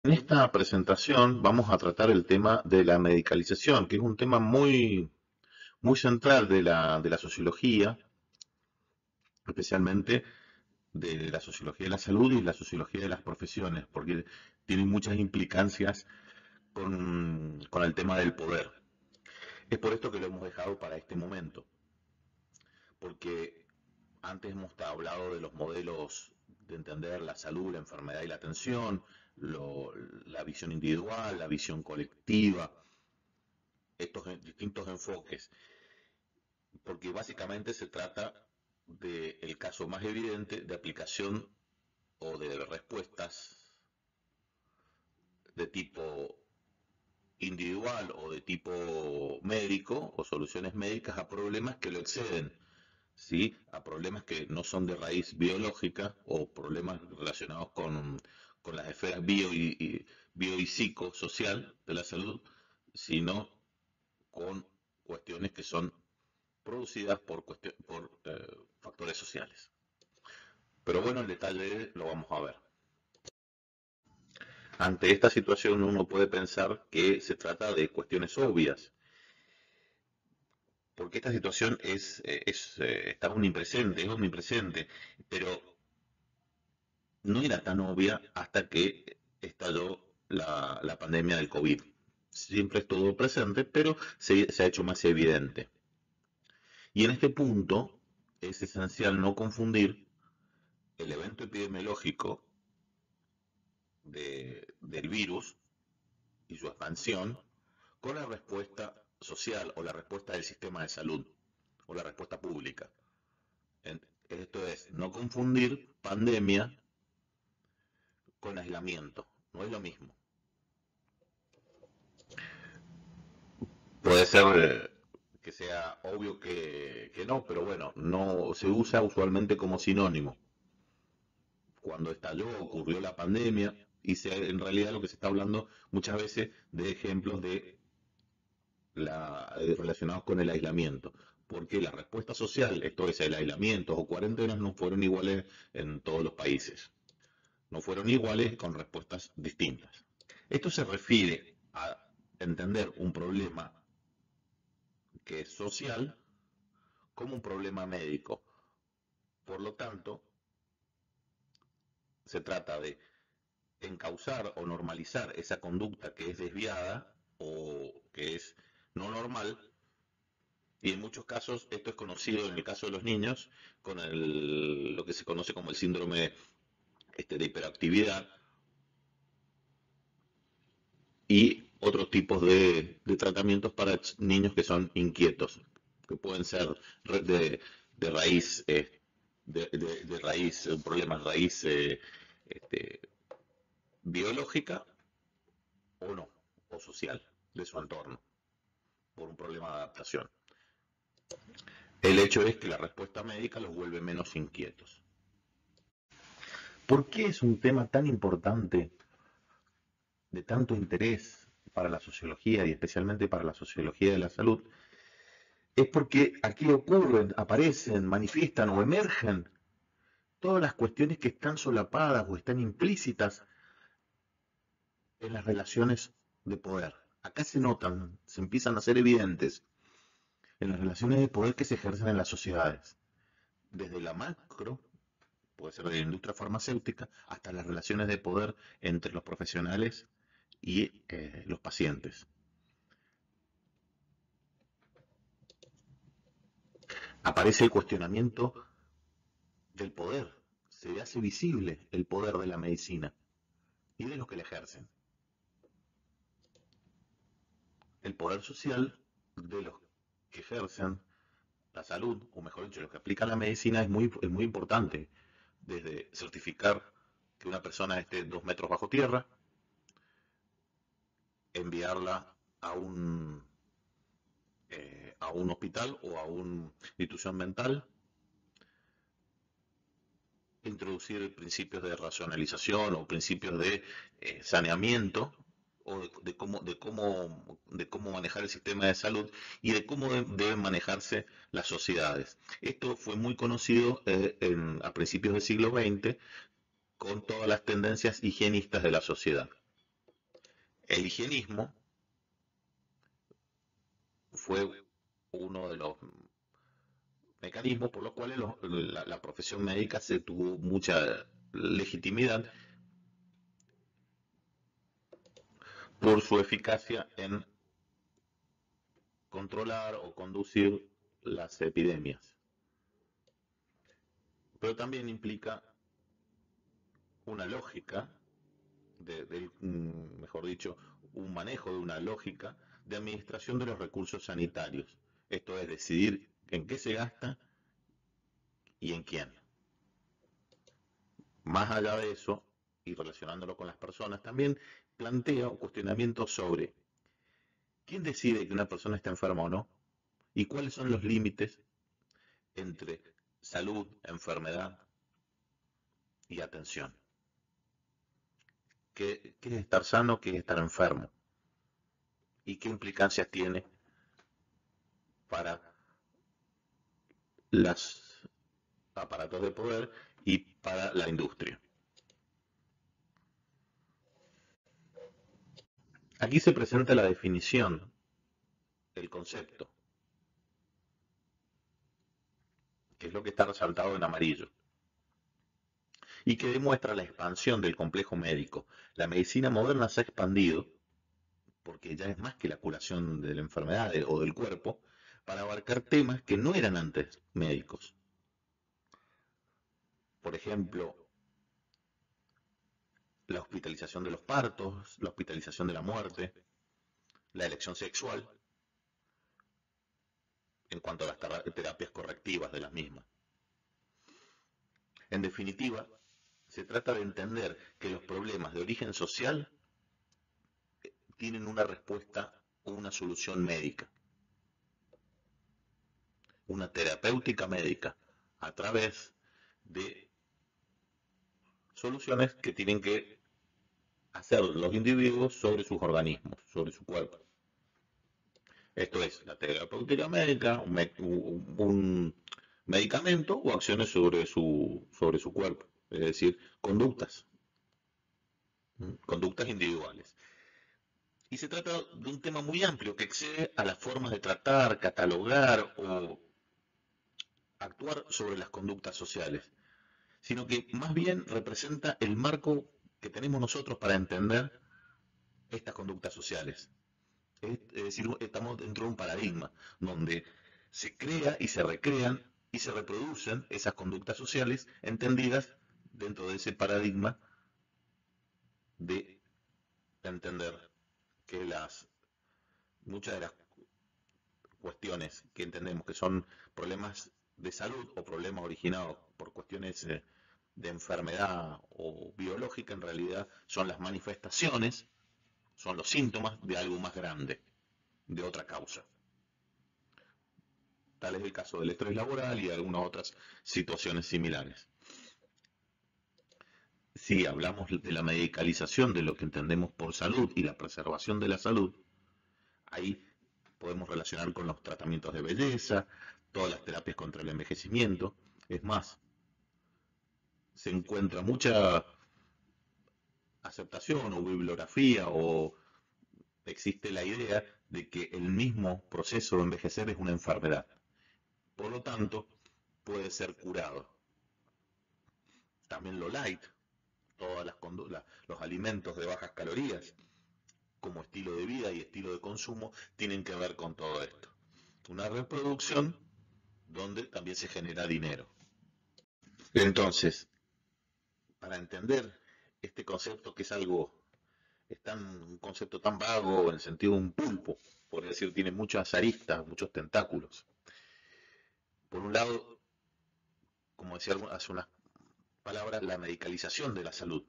En esta presentación vamos a tratar el tema de la medicalización, que es un tema muy central de la sociología, especialmente de la sociología de la salud y la sociología de las profesiones, porque tiene muchas implicancias con el tema del poder. Es por esto que lo hemos dejado para este momento, porque antes hemos hablado de los modelos de entender la salud, la enfermedad y la atención, la visión individual, la visión colectiva, estos distintos enfoques, porque básicamente se trata del caso más evidente de aplicación o de respuestas de tipo individual o de tipo médico o soluciones médicas a problemas que lo exceden, ¿sí? A problemas que no son de raíz biológica o problemas relacionados con las esferas bio y psicosocial de la salud, sino con cuestiones que son producidas por factores sociales. Pero bueno, el detalle lo vamos a ver. Ante esta situación uno puede pensar que se trata de cuestiones obvias, porque esta situación está es omnipresente, pero no era tan obvia hasta que estalló la pandemia del COVID. Siempre estuvo presente, pero se ha hecho más evidente. Y en este punto es esencial no confundir el evento epidemiológico del virus y su expansión con la respuesta social o la respuesta del sistema de salud o la respuesta pública. Esto es, no confundir pandemia con aislamiento, no es lo mismo. Puede ser que sea obvio que no, pero bueno, no se usa usualmente como sinónimo. Cuando estalló, ocurrió la pandemia, en realidad lo que se está hablando muchas veces de ejemplos relacionados con el aislamiento, porque la respuesta social, esto es el aislamiento o cuarentenas, no fueron iguales en todos los países, no fueron iguales con respuestas distintas. Esto se refiere a entender un problema que es social como un problema médico. Por lo tanto, se trata de encauzar o normalizar esa conducta que es desviada o que es no normal. Y en muchos casos, esto es conocido en el caso de los niños, con lo que se conoce como el síndrome de hiperactividad y otros tipos de tratamientos para niños que son inquietos, que pueden ser de raíz, de raíz, un problema de raíz este, biológica o no, o social, de su entorno, por un problema de adaptación. El hecho es que la respuesta médica los vuelve menos inquietos. ¿Por qué es un tema tan importante, de tanto interés para la sociología y especialmente para la sociología de la salud? Es porque aquí ocurren, aparecen, manifiestan o emergen todas las cuestiones que están solapadas o están implícitas en las relaciones de poder. Acá se notan, se empiezan a ser evidentes en las relaciones de poder que se ejercen en las sociedades. Desde la macro, puede ser de la industria farmacéutica, hasta las relaciones de poder entre los profesionales y los pacientes. Aparece el cuestionamiento del poder. Se hace visible el poder de la medicina y de los que la ejercen. El poder social de los que ejercen la salud, o mejor dicho, los que aplican la medicina es muy importante. Desde certificar que una persona esté 2 metros bajo tierra, enviarla a un hospital o a una institución mental, introducir principios de racionalización o principios de saneamiento o de cómo manejar el sistema de salud y de cómo deben manejarse las sociedades. Esto fue muy conocido a principios del siglo XX con todas las tendencias higienistas de la sociedad. El higienismo fue uno de los mecanismos por los cuales la profesión médica se tuvo mucha legitimidad por su eficacia en controlar o conducir las epidemias. Pero también implica una lógica, mejor dicho, un manejo de una lógica de administración de los recursos sanitarios. Esto es decidir en qué se gasta y en quién. Más allá de eso, y relacionándolo con las personas, también plantea un cuestionamiento sobre quién decide que una persona está enferma o no y cuáles son los límites entre salud, enfermedad y atención. ¿Qué es estar sano, qué es estar enfermo? ¿Y qué implicancias tiene para los aparatos de poder y para la industria? Aquí se presenta la definición, el concepto, que es lo que está resaltado en amarillo, y que demuestra la expansión del complejo médico. La medicina moderna se ha expandido, porque ya es más que la curación de la enfermedad o del cuerpo, para abarcar temas que no eran antes médicos. Por ejemplo, la hospitalización de los partos, la hospitalización de la muerte, la elección sexual, en cuanto a las terapias correctivas de las mismas. En definitiva, se trata de entender que los problemas de origen social tienen una respuesta o una solución médica, una terapéutica médica, a través de soluciones que tienen que hacer los individuos sobre sus organismos, sobre su cuerpo. Esto es, la terapéutica médica, un medicamento o acciones sobre su cuerpo, es decir, conductas individuales. Y se trata de un tema muy amplio que excede a las formas de tratar, catalogar o actuar sobre las conductas sociales, sino que más bien representa el marco que tenemos nosotros para entender estas conductas sociales. Es decir, estamos dentro de un paradigma donde se crea y se recrean y se reproducen esas conductas sociales entendidas dentro de ese paradigma de entender que muchas de las cuestiones que entendemos que son problemas de salud o problemas originados por cuestiones de enfermedad o biológica, en realidad son las manifestaciones, son los síntomas de algo más grande, de otra causa. Tal es el caso del estrés laboral y de algunas otras situaciones similares. Si hablamos de la medicalización de lo que entendemos por salud y la preservación de la salud, ahí podemos relacionar con los tratamientos de belleza, todas las terapias contra el envejecimiento. Es más, se encuentra mucha aceptación o bibliografía o existe la idea de que el mismo proceso de envejecer es una enfermedad. Por lo tanto, puede ser curado. También lo light, todas los alimentos de bajas calorías, como estilo de vida y estilo de consumo, tienen que ver con todo esto. Una reproducción donde también se genera dinero. Entonces, para entender este concepto que un concepto tan vago en el sentido de un pulpo, por decir, tiene muchas aristas, muchos tentáculos. Por un lado, como decía hace unas palabras, la medicalización de la salud.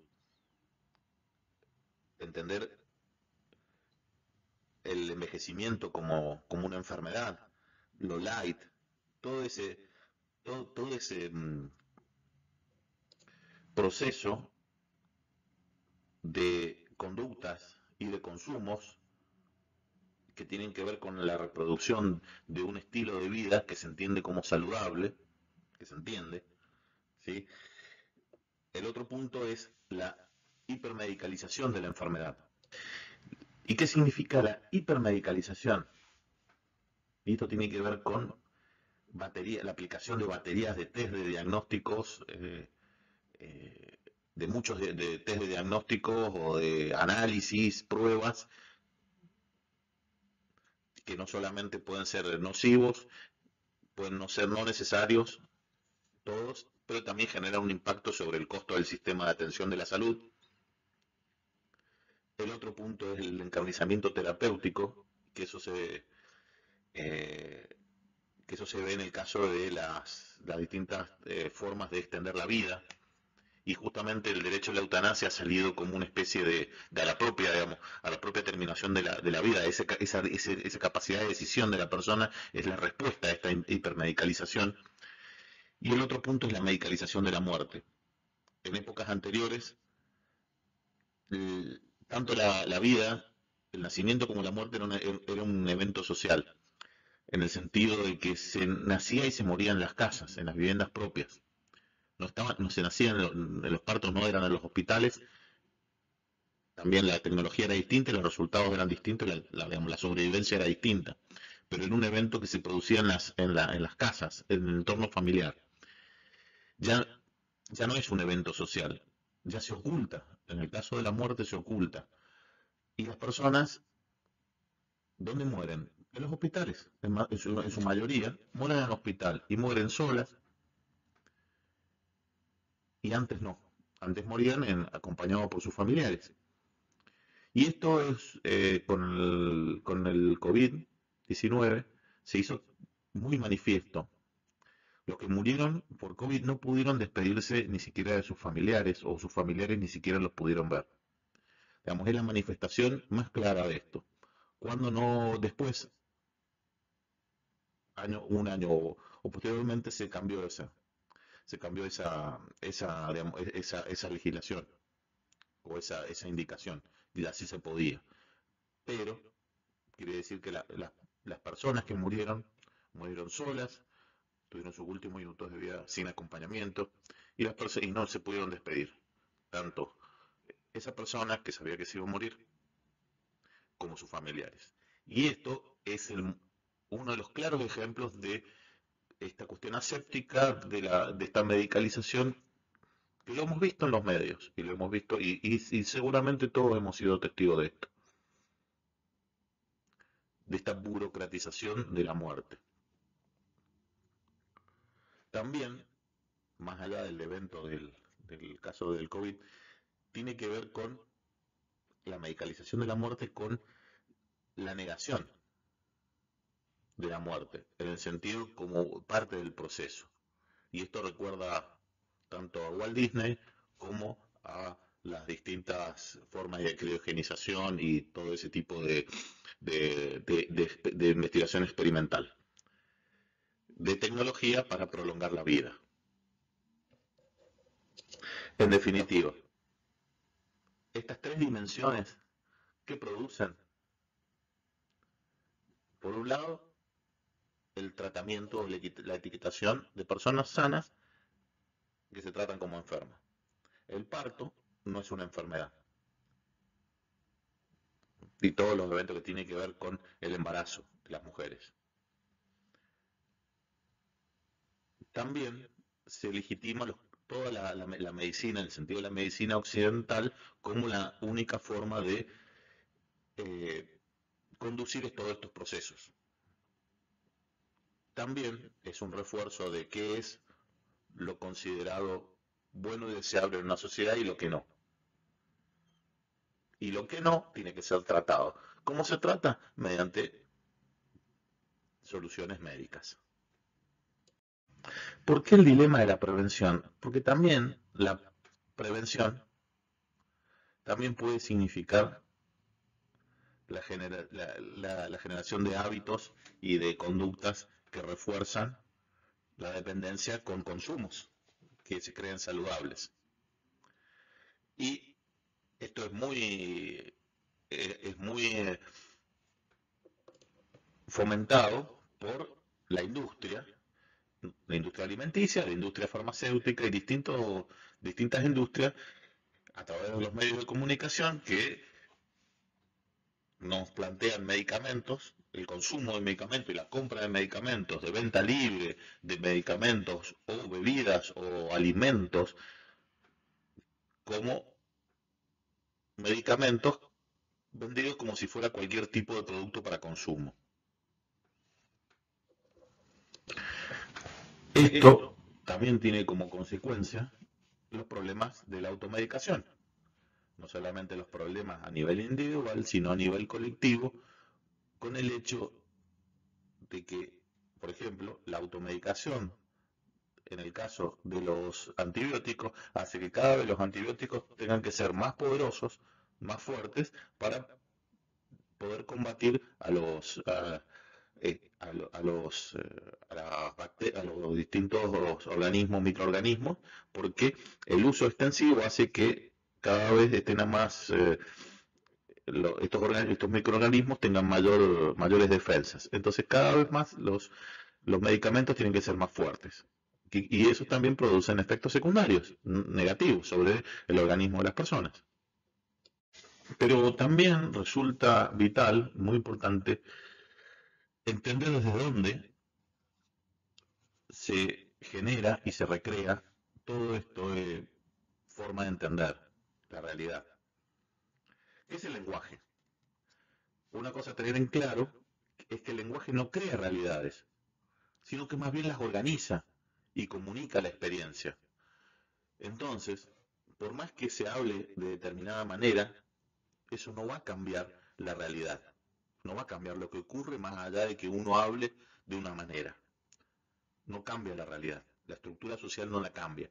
Entender el envejecimiento como una enfermedad, lo light, todo ese, todo ese proceso de conductas y de consumos que tienen que ver con la reproducción de un estilo de vida que se entiende como saludable, que se entiende, ¿sí? El otro punto es la hipermedicalización de la enfermedad. ¿Y qué significa la hipermedicalización? Y esto tiene que ver con la aplicación de baterías de test de diagnósticos, eh, de muchos de test de diagnósticos o de análisis, pruebas, que no solamente pueden ser nocivos, pueden no ser no necesarios todos, pero también generan un impacto sobre el costo del sistema de atención de la salud. El otro punto es el encarnizamiento terapéutico, que eso eh, que eso se ve en el caso de las distintas formas de extender la vida. Y justamente el derecho a la eutanasia ha salido como una especie de a la propia, digamos, a la propia terminación de la vida. Esa capacidad de decisión de la persona es la respuesta a esta hipermedicalización. Y el otro punto es la medicalización de la muerte. En épocas anteriores, tanto la vida, el nacimiento como la muerte era un evento social, en el sentido de que se nacía y se moría en las casas, en las viviendas propias. No se nacía en los partos, no eran en los hospitales. También la tecnología era distinta, los resultados eran distintos, digamos, la sobrevivencia era distinta. Pero en un evento que se producía en las casas, en el entorno familiar. Ya, ya no es un evento social, ya se oculta. En el caso de la muerte se oculta. Y las personas, ¿dónde mueren? En los hospitales, en su mayoría, mueren en el hospital y mueren solas, y antes no. Antes morían acompañados por sus familiares. Y esto es, con el COVID-19 se hizo muy manifiesto. Los que murieron por COVID no pudieron despedirse ni siquiera de sus familiares, o sus familiares ni siquiera los pudieron ver. Digamos, es la manifestación más clara de esto. Cuando no, después, un año o posteriormente se cambió digamos, esa legislación o esa indicación, y así se podía. Pero quiere decir que las personas que murieron solas, tuvieron sus últimos minutos de vida sin acompañamiento, y no se pudieron despedir. Tanto esa persona que sabía que se iba a morir, como sus familiares. Y esto es uno de los claros ejemplos de esta cuestión aséptica, de esta medicalización, que lo hemos visto en los medios, y lo hemos visto, y seguramente todos hemos sido testigos de esto, de esta burocratización de la muerte. También, más allá del evento del caso del COVID, tiene que ver con la medicalización de la muerte, con la negación de la muerte, en el sentido como parte del proceso. Y esto recuerda tanto a Walt Disney como a las distintas formas de criogenización y todo ese tipo de investigación experimental, de tecnología para prolongar la vida. En definitiva, estas tres dimensiones que producen, por un lado, el tratamiento o la etiquetación de personas sanas que se tratan como enfermas. El parto no es una enfermedad, y todos los eventos que tienen que ver con el embarazo de las mujeres. También se legitima toda la medicina, en el sentido de la medicina occidental, como la única forma de eh, conducir todos estos procesos. También es un refuerzo de qué es lo considerado bueno y deseable en una sociedad y lo que no. Y lo que no tiene que ser tratado. ¿Cómo se trata? Mediante soluciones médicas. ¿Por qué el dilema de la prevención? Porque también la prevención también puede significar la generación de hábitos y de conductas que refuerzan la dependencia con consumos que se creen saludables. Y esto es muy fomentado por la industria alimenticia, la industria farmacéutica y distintas industrias a través de los medios de comunicación que nos plantean medicamentos, el consumo de medicamentos y la compra de medicamentos, de venta libre de medicamentos o bebidas o alimentos como medicamentos vendidos como si fuera cualquier tipo de producto para consumo. Esto también tiene como consecuencia los problemas de la automedicación. No solamente los problemas a nivel individual, sino a nivel colectivo, con el hecho de que, por ejemplo, la automedicación, en el caso de los antibióticos, hace que cada vez los antibióticos tengan que ser más poderosos, más fuertes, para poder combatir a los a los distintos organismos, microorganismos, porque el uso extensivo hace que cada vez estén a más estos microorganismos tengan mayores defensas. Entonces cada vez más los medicamentos tienen que ser más fuertes. Y eso también produce efectos secundarios negativos sobre el organismo de las personas. Pero también resulta vital, muy importante, entender desde dónde se genera y se recrea todo esto de forma de entender la realidad. ¿Qué es el lenguaje? Una cosa a tener en claro es que el lenguaje no crea realidades, sino que más bien las organiza y comunica la experiencia. Entonces, por más que se hable de determinada manera, eso no va a cambiar la realidad, no va a cambiar lo que ocurre más allá de que uno hable de una manera. No cambia la realidad, la estructura social no la cambia,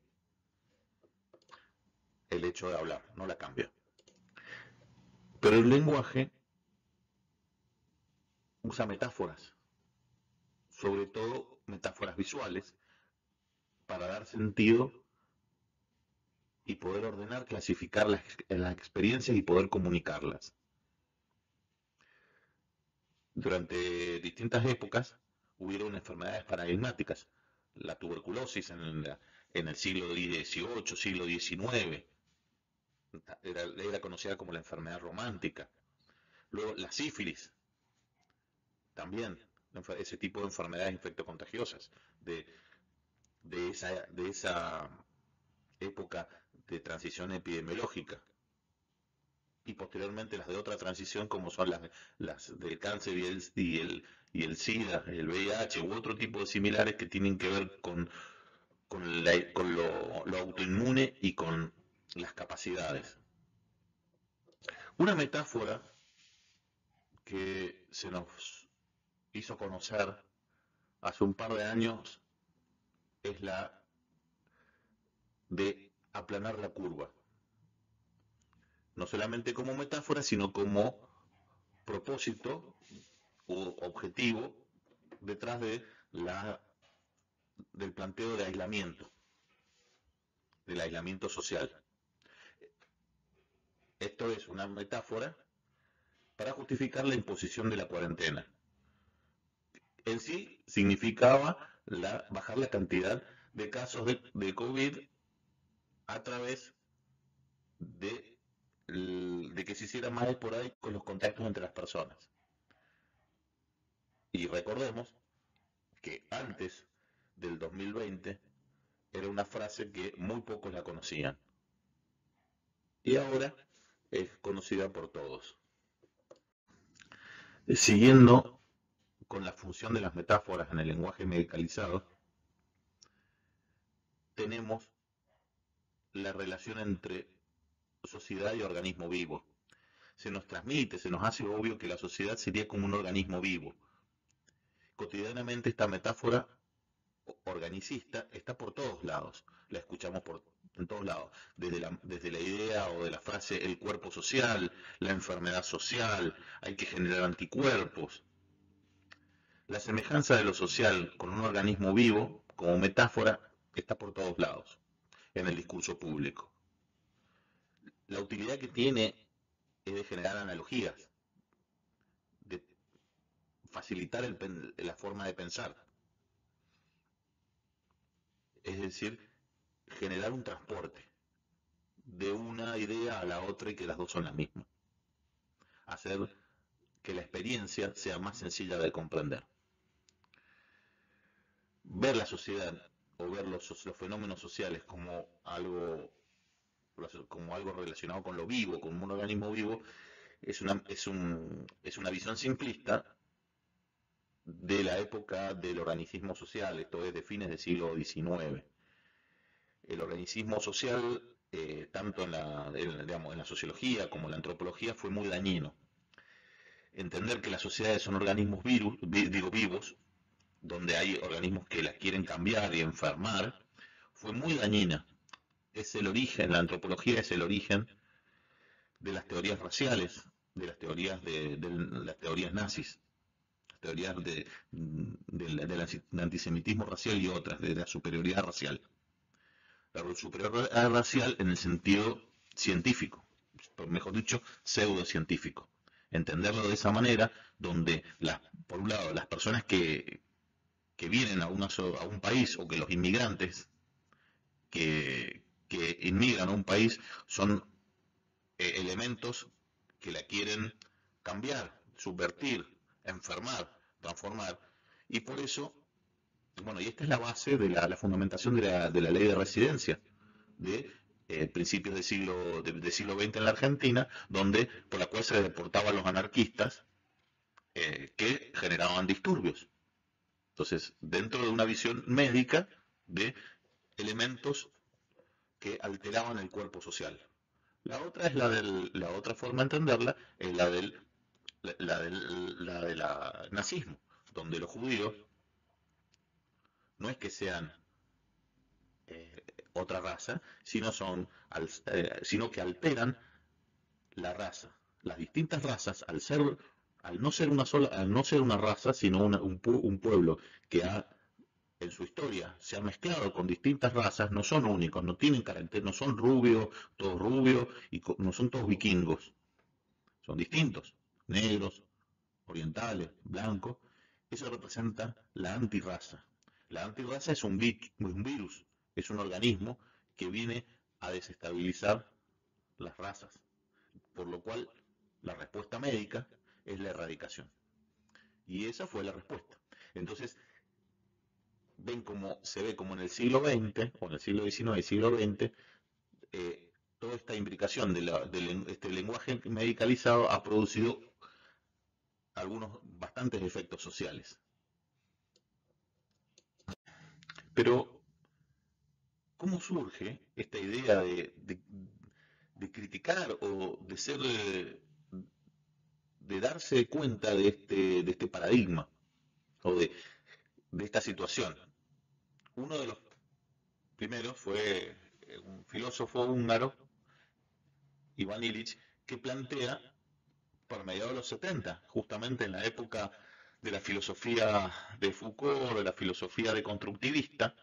el hecho de hablar no la cambia. Pero el lenguaje usa metáforas, sobre todo metáforas visuales, para dar sentido y poder ordenar, clasificar las experiencias y poder comunicarlas. Durante distintas épocas hubieron enfermedades paradigmáticas. La tuberculosis en el siglo XVIII, siglo XIX, era conocida como la enfermedad romántica. Luego la sífilis, también ese tipo de enfermedades infectocontagiosas de, de esa época de transición epidemiológica. Y posteriormente las de otra transición como son las del cáncer y el SIDA, el VIH u otro tipo de similares que tienen que ver con lo autoinmune y con las capacidades. Una metáfora que se nos hizo conocer hace un par de años es la de aplanar la curva. No solamente como metáfora, sino como propósito u objetivo detrás del planteo del aislamiento social. Esto es una metáfora para justificar la imposición de la cuarentena. En sí significaba bajar la cantidad de casos de COVID a través de que se hiciera más esporádico con los contactos entre las personas. Y recordemos que antes del 2020 era una frase que muy pocos la conocían. Y ahora es conocida por todos. Siguiendo con la función de las metáforas en el lenguaje medicalizado, tenemos la relación entre sociedad y organismo vivo. Se nos transmite, se nos hace obvio que la sociedad sería como un organismo vivo. Cotidianamente esta metáfora organicista está por todos lados, la escuchamos en todos lados, desde la idea o de la frase el cuerpo social, la enfermedad social, hay que generar anticuerpos. La semejanza de lo social con un organismo vivo, como metáfora, está por todos lados, en el discurso público. La utilidad que tiene es de generar analogías, de facilitar la forma de pensar, es decir, generar un transporte de una idea a la otra y que las dos son las mismas. Hacer que la experiencia sea más sencilla de comprender. Ver la sociedad o ver los fenómenos sociales como algo relacionado con lo vivo, con un organismo vivo, es una visión simplista de la época del organicismo social, esto es de fines del siglo XIX. El organicismo social, tanto digamos, en la sociología como en la antropología, fue muy dañino. Entender que las sociedades son organismos vivos, donde hay organismos que las quieren cambiar y enfermar, fue muy dañina. Es el origen, la antropología es el origen de las teorías raciales, de las teorías las teorías nazis, las teorías del antisemitismo racial y otras, de la superioridad racial. La superioridad racial en el sentido científico, mejor dicho, pseudocientífico. Entenderlo de esa manera, donde, por un lado, las personas que vienen a un país, o que los inmigrantes que inmigran a un país son elementos que la quieren cambiar, subvertir, enfermar, transformar. Y por eso, bueno, y esta es la base de la fundamentación de la ley de residencia de principios del siglo XX en la Argentina, por la cual se deportaban a los anarquistas que generaban disturbios. Entonces, dentro de una visión médica de elementos que alteraban el cuerpo social. La otra es la otra forma de entenderla es la del nazismo, donde los judíos no es que sean otra raza, sino que alteran la raza. Las distintas razas, al no ser una raza, sino un pueblo que en su historia se ha mezclado con distintas razas, no son únicos, no tienen carácter, no son todos rubios, y no son todos vikingos, son distintos, negros, orientales, blancos. Eso representa la antirraza. La antirraza es un virus, es un organismo que viene a desestabilizar las razas, por lo cual la respuesta médica es la erradicación. Y esa fue la respuesta. Entonces, se ve como en el siglo XX, o en el siglo XIX y siglo XX, toda esta imbricación de este lenguaje medicalizado ha producido bastantes efectos sociales. Pero, ¿cómo surge esta idea de criticar o de darse cuenta de este paradigma o de esta situación? Uno de los primeros fue un filósofo húngaro, Iván Illich, que plantea, por mediados de los 70, justamente en la época de la filosofía de Foucault, de la filosofía deconstructivista,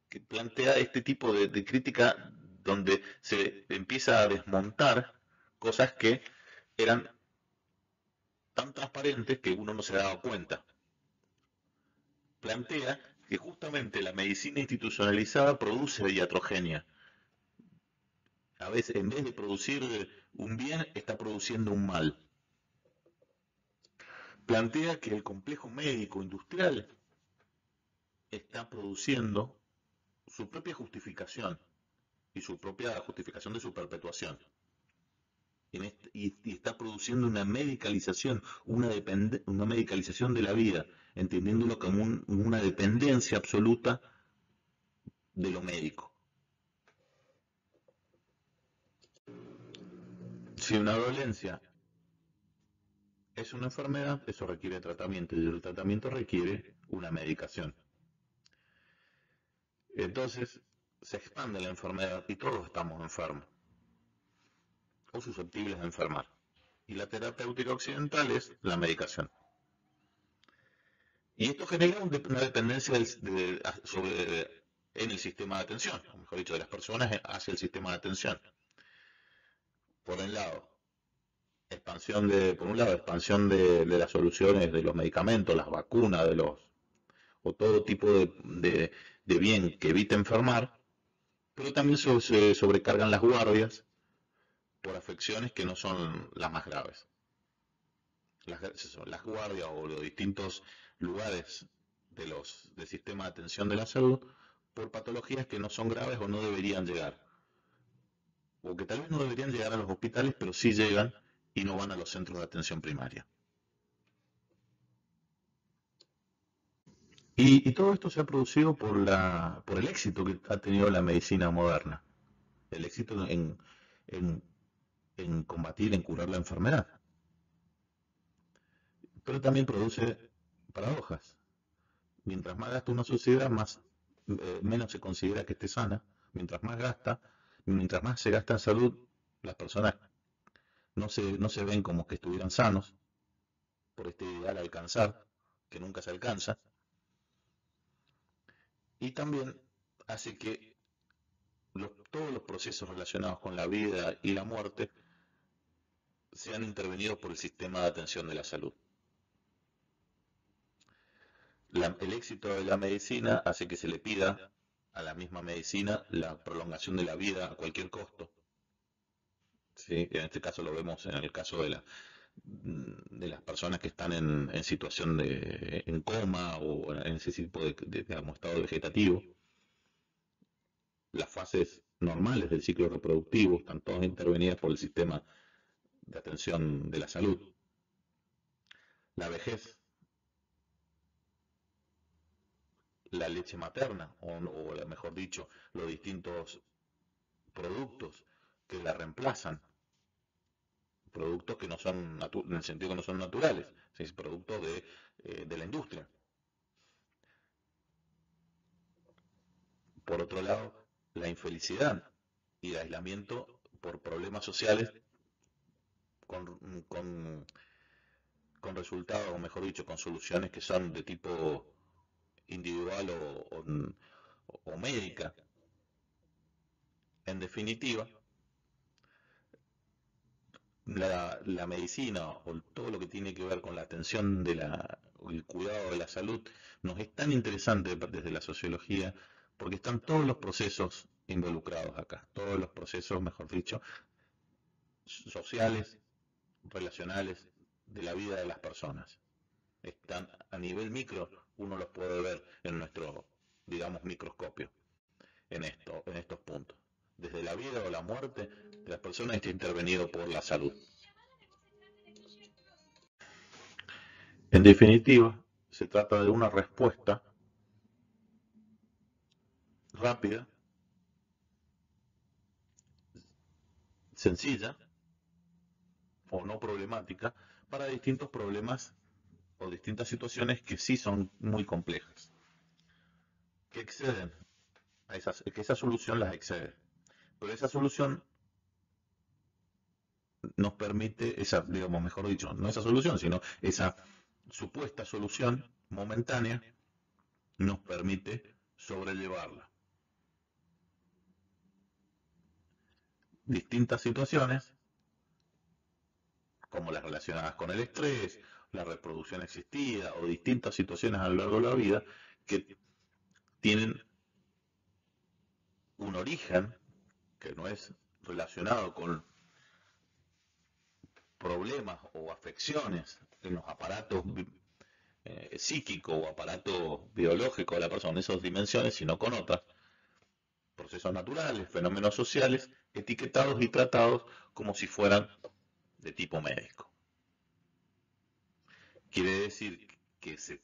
que plantea este tipo de crítica donde se empieza a desmontar cosas que eran tan transparentes que uno no se daba cuenta. Plantea que justamente la medicina institucionalizada produce iatrogenia. A veces, en vez de producir un bien, está produciendo un mal. Plantea que el complejo médico industrial está produciendo su propia justificación y su propia justificación de su perpetuación. Y está produciendo una medicalización, una medicalización de la vida, entendiéndolo como una dependencia absoluta de lo médico. Si una dolencia es una enfermedad, eso requiere tratamiento, y el tratamiento requiere una medicación. Entonces se expande la enfermedad y todos estamos enfermos o susceptibles de enfermar. Y la terapéutica occidental es la medicación. Y esto genera una dependencia en el sistema de atención, o mejor dicho, de las personas hacia el sistema de atención. Por un lado, expansión de las soluciones, de los medicamentos, las vacunas, o todo tipo de bien que evite enfermar, pero también se sobrecargan las guardias por afecciones que no son las más graves. las guardias o los distintos lugares del sistema de atención de la salud por patologías que no son graves o no deberían llegar, o que tal vez no deberían llegar a los hospitales, pero sí llegan y no van a los centros de atención primaria. Y todo esto se ha producido por el éxito que ha tenido la medicina moderna, el éxito en, en combatir, en curar la enfermedad, pero también produce paradojas. Mientras más gasta una sociedad, menos se considera que esté sana. Mientras más gasta, mientras más se gasta en salud, las personas no se ven como que estuvieran sanos por este ideal a alcanzar, que nunca se alcanza, y también hace que todos los procesos relacionados con la vida y la muerte sean intervenidos por el sistema de atención de la salud. El éxito de la medicina hace que se le pida a la misma medicina la prolongación de la vida a cualquier costo. ¿Sí? En este caso lo vemos en el caso de las personas que están en situación en coma o en ese tipo digamos, estado vegetativo. Las fases normales del ciclo reproductivo están todas intervenidas por el sistema de atención de la salud. La vejez, la leche materna, o mejor dicho, los distintos productos que la reemplazan, productos que no son en el sentido que no son naturales, ¿sí? Productos de la industria. Por otro lado, la infelicidad y el aislamiento por problemas sociales con, con, con resultados, o mejor dicho, con soluciones que son de tipo individual o médica. En definitiva, la medicina o todo lo que tiene que ver con la atención el cuidado de la salud nos es tan interesante desde la sociología porque están todos los procesos involucrados acá, todos los procesos, mejor dicho, sociales, relacionales de la vida de las personas. Están a nivel micro, uno los puede ver en nuestro, digamos, microscopio, en estos puntos. Desde la vida o la muerte de las personas está intervenido por la salud. En definitiva, se trata de una respuesta rápida, sencilla o no problemática para distintos problemas o distintas situaciones que sí son muy complejas, que exceden que esa solución las excede. Pero esa solución nos permite, digamos, mejor dicho, no esa solución, sino esa supuesta solución momentánea nos permite sobrellevarla. Distintas situaciones, como las relacionadas con el estrés, la reproducción existida o distintas situaciones a lo largo de la vida que tienen un origen que no es relacionado con problemas o afecciones en los aparatos psíquicos o aparatos biológicos de la persona, en esas dimensiones, sino con otras, procesos naturales, fenómenos sociales, etiquetados y tratados como si fueran de tipo médico. Quiere decir que se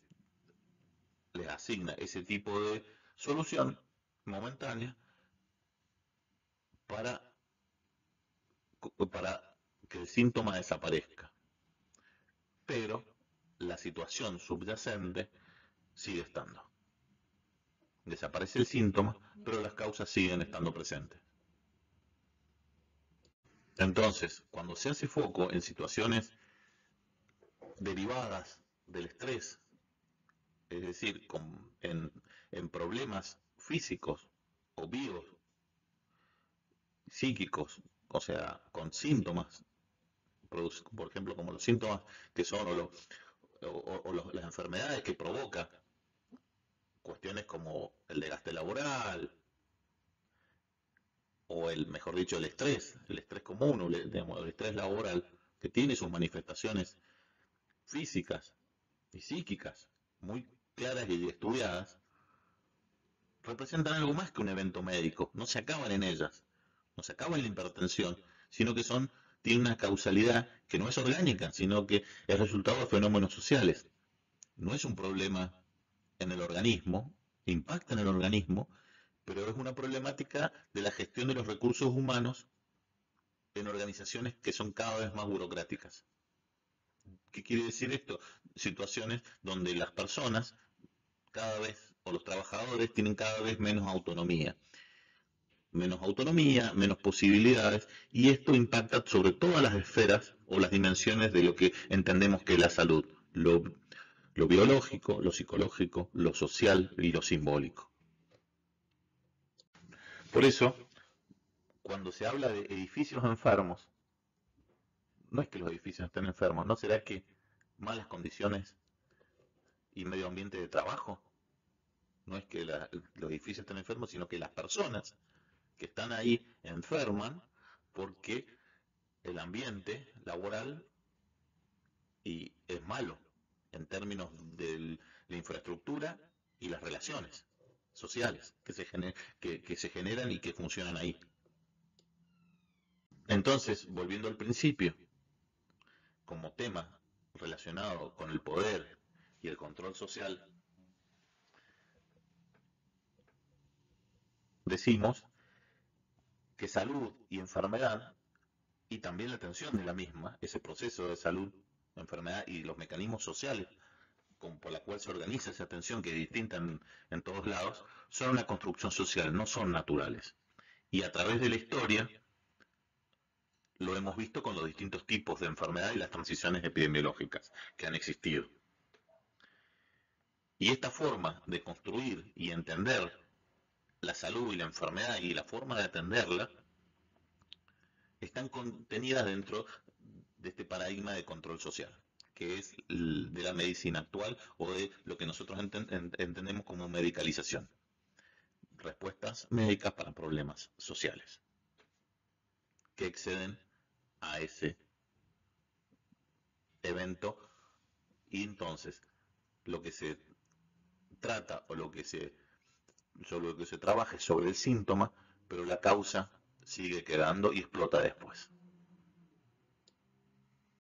les asigna ese tipo de solución momentánea para, para que el síntoma desaparezca. Pero la situación subyacente sigue estando. Desaparece el síntoma, pero las causas siguen estando presentes. Entonces, cuando se hace foco en situaciones derivadas del estrés, es decir, en problemas físicos o psíquicos, o sea, con síntomas, por ejemplo, como los síntomas que son las enfermedades que provoca cuestiones como el desgaste laboral o mejor dicho, el estrés común, digamos, el estrés laboral, que tiene sus manifestaciones físicas y psíquicas muy claras y estudiadas, representan algo más que un evento médico, no se acaban en ellas, no se acaba en la hipertensión, sino que tienen una causalidad que no es orgánica, sino que es resultado de fenómenos sociales. No es un problema en el organismo, impacta en el organismo, pero es una problemática de la gestión de los recursos humanos en organizaciones que son cada vez más burocráticas. ¿Qué quiere decir esto? Situaciones donde las personas cada vez, o los trabajadores, tienen cada vez menos posibilidades, y esto impacta sobre todas las esferas o las dimensiones de lo que entendemos que es la salud, lo biológico, lo psicológico, lo social y lo simbólico. Por eso, cuando se habla de edificios enfermos, no es que los edificios estén enfermos, ¿no será que malas condiciones y medio ambiente de trabajo? No es que los edificios estén enfermos, sino que las personas que están ahí enferman porque el ambiente laboral es malo en términos de la infraestructura y las relaciones sociales que se generan y que funcionan ahí. Entonces, volviendo al principio, como tema relacionado con el poder y el control social, decimos que salud y enfermedad, y también la atención de la misma, ese proceso de salud, enfermedad y los mecanismos sociales por la cual se organiza esa atención, que es distinta en todos lados, son una construcción social, no son naturales. Y a través de la historia lo hemos visto con los distintos tipos de enfermedad y las transiciones epidemiológicas que han existido. Y esta forma de construir y entender la salud y la enfermedad y la forma de atenderla están contenidas dentro de este paradigma de control social, que es de la medicina actual o de lo que nosotros entendemos como medicalización. Respuestas médicas para problemas sociales que exceden a ese evento, y entonces lo que se trata o sobre lo que se trabaja es sobre el síntoma, pero la causa sigue quedando y explota después.